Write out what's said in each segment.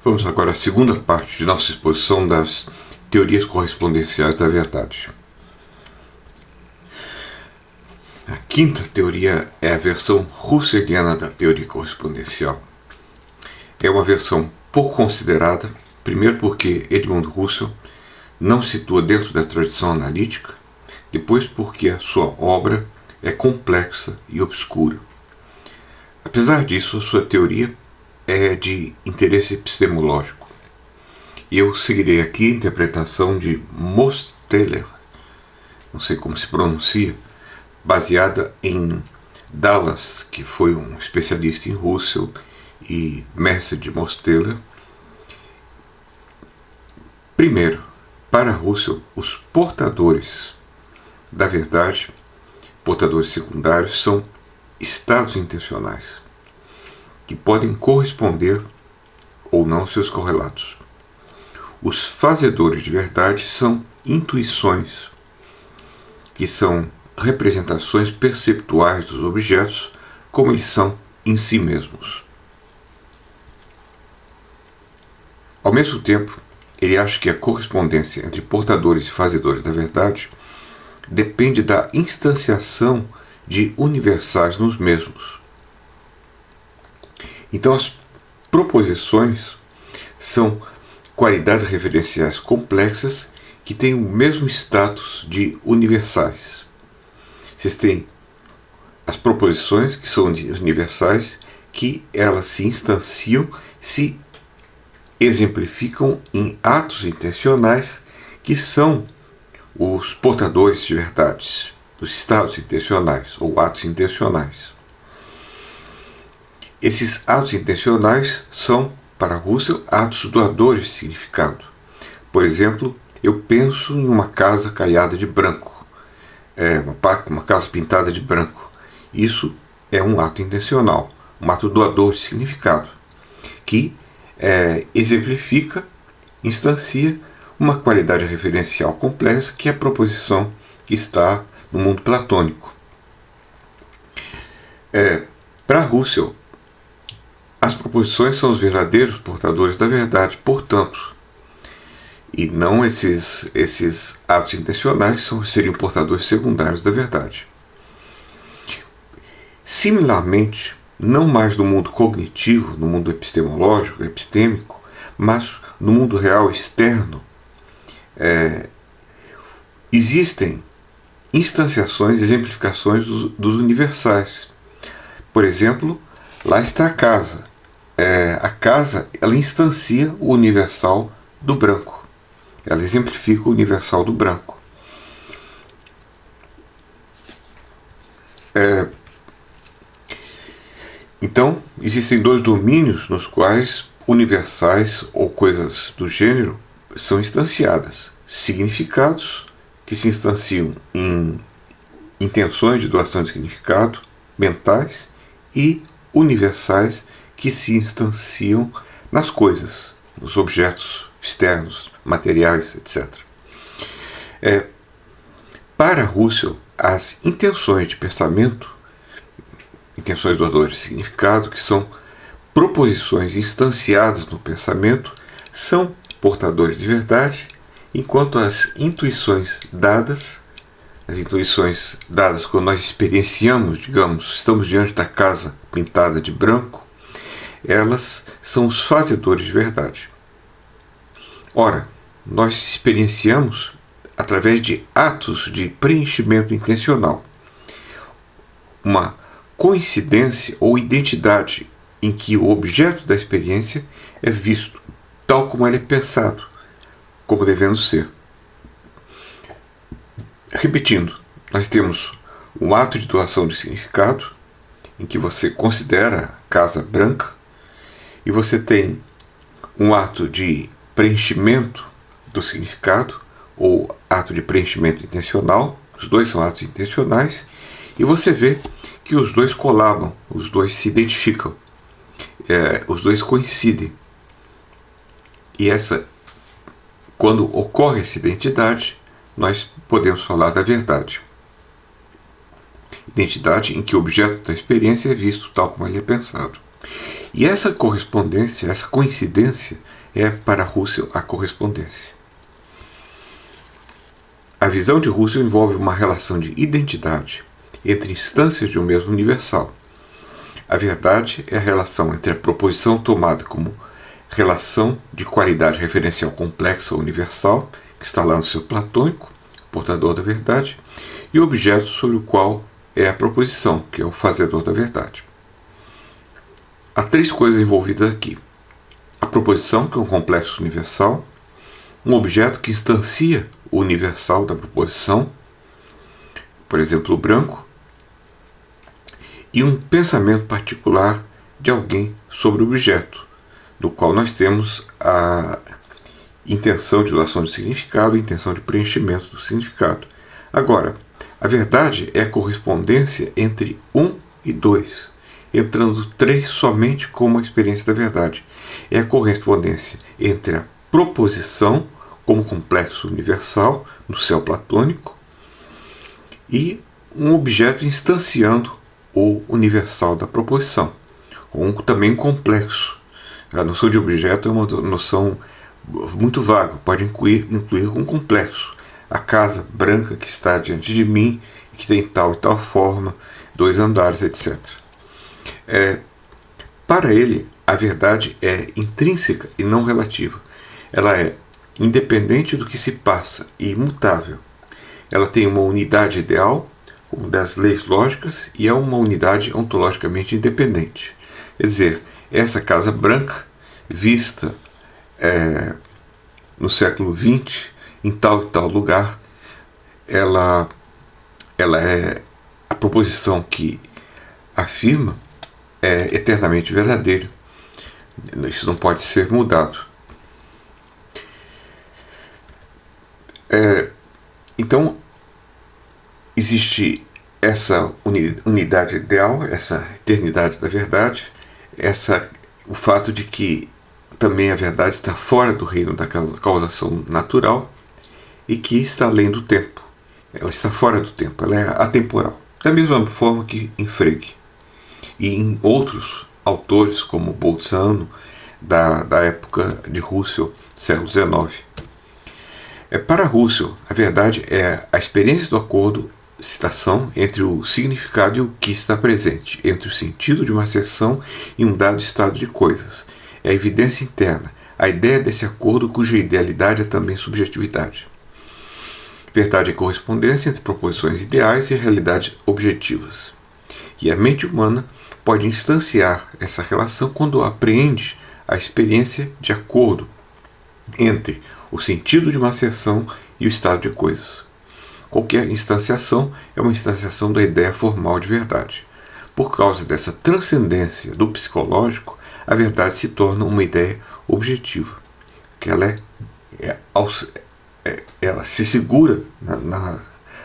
Vamos agora à segunda parte de nossa exposição das teorias correspondenciais da verdade. A quinta teoria é a versão russelliana da teoria correspondencial. É uma versão pouco considerada, primeiro porque Edmund Husserl não se situa dentro da tradição analítica, depois porque a sua obra é complexa e obscura. Apesar disso, a sua teoria é de interesse epistemológico. E eu seguirei aqui a interpretação de Mosteller, não sei como se pronuncia, baseada em Dallas, que foi um especialista em Husserl e mestre de Mosteller. Primeiro, para Husserl, os portadores da verdade, portadores secundários, são estados intencionais, que podem corresponder ou não aos seus correlatos. Os fazedores de verdade são intuições, que são representações perceptuais dos objetos como eles são em si mesmos. Ao mesmo tempo, ele acha que a correspondência entre portadores e fazedores da verdade depende da instanciação de universais nos mesmos. Então, as proposições são qualidades referenciais complexas que têm o mesmo status de universais. Vocês têm as proposições, que são universais, que elas se instanciam, se exemplificam em atos intencionais, que são os portadores de verdades, os estados intencionais ou atos intencionais. Esses atos intencionais são, para Husserl, atos doadores de significado. Por exemplo, eu penso em uma casa caiada de branco, uma casa pintada de branco. Isso é um ato intencional, um ato doador de significado, que exemplifica, instancia uma qualidade referencial complexa, que é a proposição que está no mundo platônico. Para Husserl, as proposições são os verdadeiros portadores da verdade, portanto, e não esses atos intencionais seriam portadores secundários da verdade. Similarmente, não mais no mundo cognitivo, no mundo epistemológico, epistêmico, mas no mundo real externo, existem instanciações, exemplificações dos universais. Por exemplo, lá está a casa. A casa, ela instancia o universal do branco. Ela exemplifica o universal do branco. Então, existem dois domínios nos quais universais ou coisas do gênero são instanciadas. Significados, que se instanciam em intenções de doação de significado, mentais, e universais, que se instanciam nas coisas, nos objetos externos, materiais, etc. Para Husserl, as intenções de pensamento, intenções doadoras de significado, que são proposições instanciadas no pensamento, são portadores de verdade, enquanto as intuições dadas quando nós experienciamos, digamos, estamos diante da casa pintada de branco, elas são os fazedores de verdade. Ora, nós experienciamos através de atos de preenchimento intencional, uma coincidência ou identidade em que o objeto da experiência é visto tal como ele é pensado, como devendo ser. Repetindo, nós temos um ato de doação de significado, em que você considera a casa branca, e você tem um ato de preenchimento do significado, ou ato de preenchimento intencional. Os dois são atos intencionais, e você vê que os dois colabam, os dois se identificam, os dois coincidem. E quando ocorre essa identidade, nós podemos falar da verdade. Identidade em que o objeto da experiência é visto tal como ele é pensado. E essa correspondência, essa coincidência, é para Russell a correspondência. A visão de Russell envolve uma relação de identidade entre instâncias de um mesmo universal. A verdade é a relação entre a proposição tomada como relação de qualidade referencial complexa ou universal, que está lá no seu platônico, portador da verdade, e o objeto sobre o qual é a proposição, que é o fazedor da verdade. Há três coisas envolvidas aqui. A proposição, que é um complexo universal, um objeto que instancia o universal da proposição, por exemplo, o branco, e um pensamento particular de alguém sobre o objeto, do qual nós temos a intenção de doação de significado e a intenção de preenchimento do significado. Agora, a verdade é a correspondência entre 1 e 2, entrando 3 somente como a experiência da verdade. É a correspondência entre a proposição como complexo universal no céu platônico e um objeto instanciando o universal da proposição, ou também complexo. A noção de objeto é uma noção muito vaga, pode incluir um complexo. A casa branca que está diante de mim, que tem tal e tal forma, 2 andares, etc. Para ele, a verdade é intrínseca e não relativa. Ela é independente do que se passa e imutável. Ela tem uma unidade ideal, como das leis lógicas, e é uma unidade ontologicamente independente. Quer dizer, essa casa branca, vista no século XX, em tal e tal lugar, ela é a proposição que afirma é eternamente verdadeira. Isso não pode ser mudado. Então, existe essa unidade ideal, essa eternidade da verdade, o fato de que também a verdade está fora do reino da causação natural e que está além do tempo. Ela está fora do tempo, ela é atemporal. Da mesma forma que em Frege e em outros autores, como Bolzano, da época de Russell, século XIX. Para Russell, a verdade é a experiência do acordo, citação, entre o significado e o que está presente, entre o sentido de uma seção e um dado estado de coisas. É a evidência interna, a ideia desse acordo cuja idealidade é também subjetividade. Verdade é correspondência entre proposições ideais e realidades objetivas. E a mente humana pode instanciar essa relação quando apreende a experiência de acordo entre o sentido de uma seção e o estado de coisas. Qualquer instanciação é uma instanciação da ideia formal de verdade. Por causa dessa transcendência do psicológico, a verdade se torna uma ideia objetiva, que ela se segura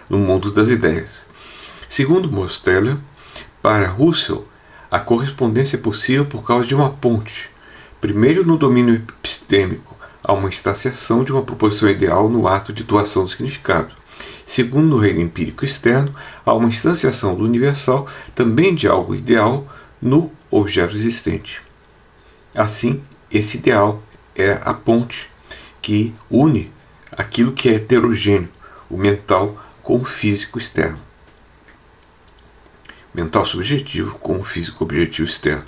no mundo das ideias. Segundo Mosteller, para Russell, a correspondência é possível por causa de uma ponte. Primeiro, no domínio epistêmico, há uma instanciação de uma proposição ideal no ato de doação do significado. Segundo, no reino empírico externo, há uma instanciação do universal, também de algo ideal, no objeto existente. Assim, esse ideal é a ponte que une aquilo que é heterogêneo, o mental, com o físico externo. Mental subjetivo com o físico objetivo externo.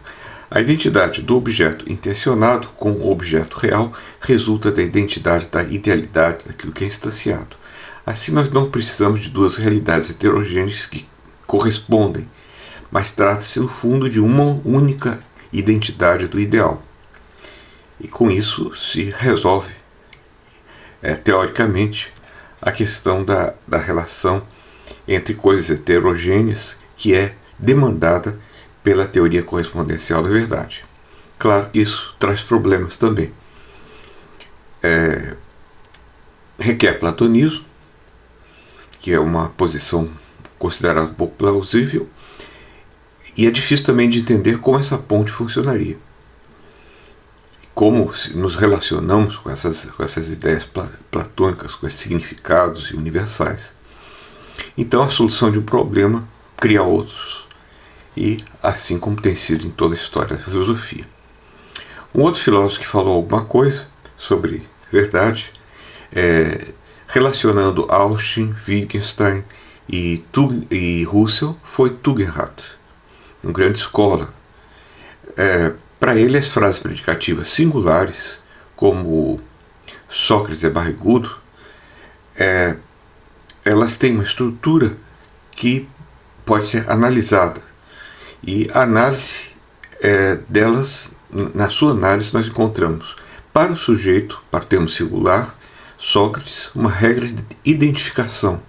A identidade do objeto intencionado com o objeto real resulta da identidade da idealidade daquilo que é instanciado. Assim, nós não precisamos de duas realidades heterogêneas que correspondem, mas trata-se, no fundo, de uma única identidade do ideal. E com isso se resolve, teoricamente, a questão da relação entre coisas heterogêneas que é demandada pela teoria correspondencial da verdade. Claro que isso traz problemas também. Requer platonismo, que é uma posição considerada pouco plausível, e é difícil também de entender como essa ponte funcionaria. Como nos relacionamos com essas ideias platônicas, com esses significados universais. Então, a solução de um problema cria outros, e assim como tem sido em toda a história da filosofia. Um outro filósofo que falou alguma coisa sobre verdade, relacionando Austin, Wittgenstein e Russell, foi Tugendhat, um grande escola. Para ele, as frases predicativas singulares, como Sócrates é barrigudo, elas têm uma estrutura que pode ser analisada. E a análise delas, na sua análise, nós encontramos para o sujeito, para o termo singular, Sócrates, uma regra de identificação.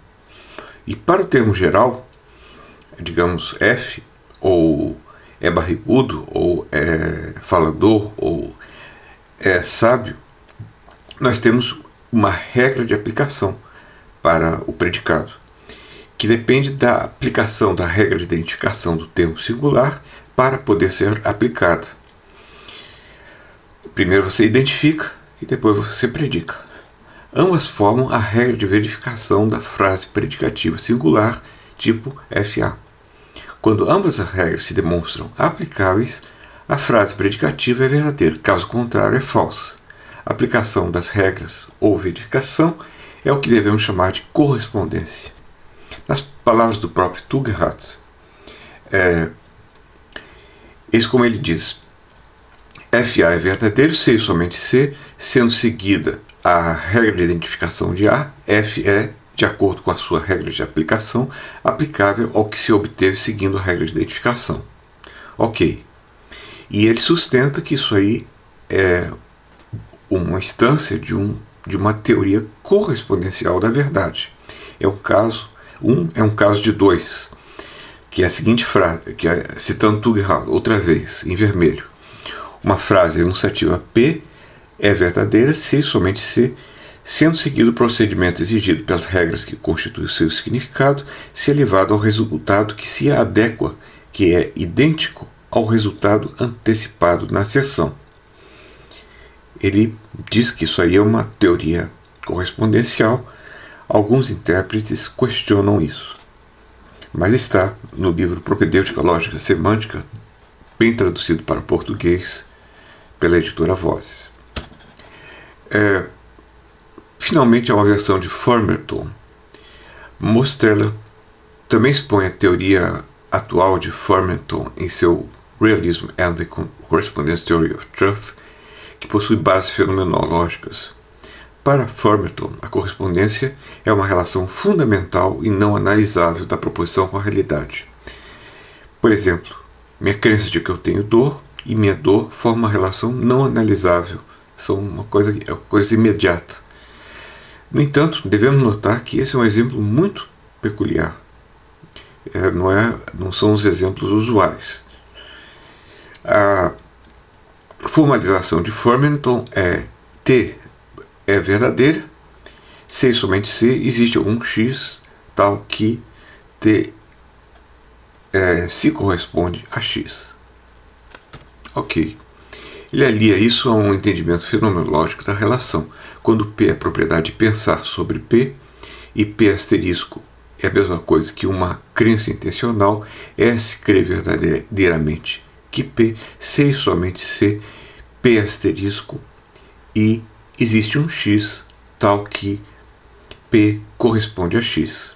E para o termo geral, digamos F, ou é barrigudo, ou é falador, ou é sábio, nós temos uma regra de aplicação para o predicado, que depende da aplicação da regra de identificação do termo singular para poder ser aplicada. Primeiro você identifica e depois você predica. Ambas formam a regra de verificação da frase predicativa singular tipo FA. Quando ambas as regras se demonstram aplicáveis, a frase predicativa é verdadeira, caso contrário é falsa. A aplicação das regras ou verificação é o que devemos chamar de correspondência. Nas palavras do próprio Tugendhat, eis como ele diz: FA é verdadeiro se e somente se, sendo seguida a regra de identificação de A, F é, de acordo com a sua regra de aplicação, aplicável ao que se obteve seguindo a regra de identificação. Ok. E ele sustenta que isso aí é uma instância de uma teoria correspondencial da verdade. É um caso de dois, que é a seguinte frase, que é, citando Tugendhat outra vez, em vermelho: uma frase enunciativa P é verdadeira se e somente se, sendo seguido o procedimento exigido pelas regras que constituem o seu significado, se é levado ao resultado que se adequa, que é idêntico ao resultado antecipado na seção. Ele diz que isso aí é uma teoria correspondencial. Alguns intérpretes questionam isso, mas está no livro Propedêutica Lógica Semântica, bem traduzido para o português pela editora Vozes. Finalmente, há uma versão de Formerton. Mosteller também expõe a teoria atual de Formerton em seu Realism and the Correspondence Theory of Truth, que possui bases fenomenológicas. Para Formerton, a correspondência é uma relação fundamental e não analisável da proposição com a realidade. Por exemplo, minha crença de que eu tenho dor e minha dor formam uma relação não analisável, são uma coisa imediata. No entanto, devemos notar que esse é um exemplo muito peculiar. Não são os exemplos usuais. A formalização de Formerton é T é verdadeira se e somente se existe algum X tal que T se corresponde a X. Ok. Ele alia isso a um entendimento fenomenológico da relação. Quando P é propriedade de pensar sobre P e P asterisco é a mesma coisa que uma crença intencional, se crê verdadeiramente que P, se e somente se, P asterisco e existe um X tal que P corresponde a X.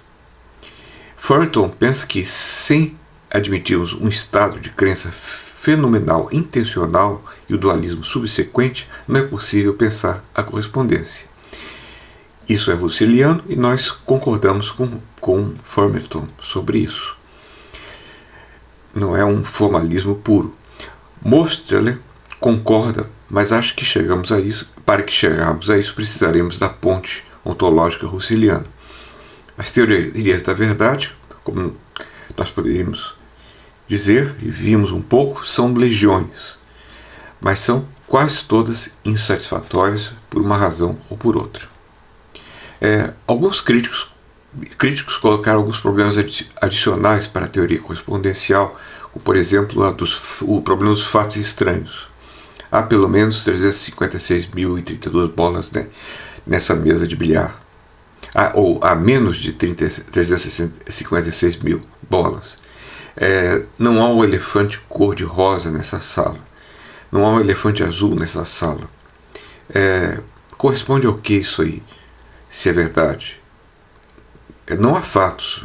Formerton pensa que, sem admitirmos um estado de crença fenomenal intencional e o dualismo subsequente, não é possível pensar a correspondência. Isso é russeliano e nós concordamos com Formerton sobre isso. Não é um formalismo puro. Mosteller concorda, mas acha que para que chegarmos a isso precisaremos da ponte ontológica russeliana. As teorias da verdade, como nós poderíamos dizer, e vimos um pouco, são legiões, mas são quase todas insatisfatórias por uma razão ou por outra. Alguns críticos colocaram alguns problemas adicionais para a teoria correspondencial, como, por exemplo, o problema dos fatos estranhos. Há pelo menos 356.032 bolas, né, nessa mesa de bilhar. Ou há menos de 356 mil bolas. Não há um elefante cor-de-rosa nessa sala. Não há um elefante azul nessa sala. Corresponde ao que isso aí, se é verdade? Não há fatos.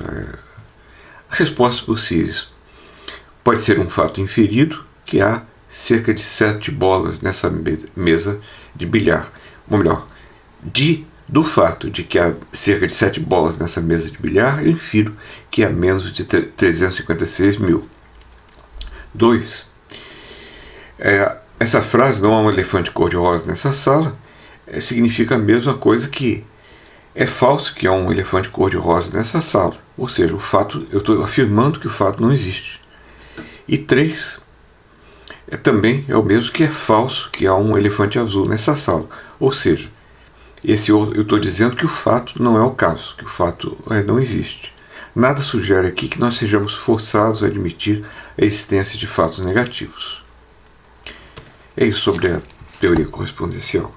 As respostas possíveis. Pode ser um fato inferido, que há cerca de 7 bolas nessa mesa de bilhar. Ou melhor, do fato de que há cerca de 7 bolas nessa mesa de bilhar, eu infiro que há menos de 356 mil. 2. Essa frase, não há um elefante cor-de-rosa nessa sala, significa a mesma coisa que é falso que há um elefante cor-de-rosa nessa sala. Ou seja, eu estou afirmando que o fato não existe. E 3, também é o mesmo que é falso que há um elefante azul nessa sala. Ou seja, eu estou dizendo que o fato não é o caso, que o fato não existe. Nada sugere aqui que nós sejamos forçados a admitir a existência de fatos negativos. É isso sobre a teoria correspondencial.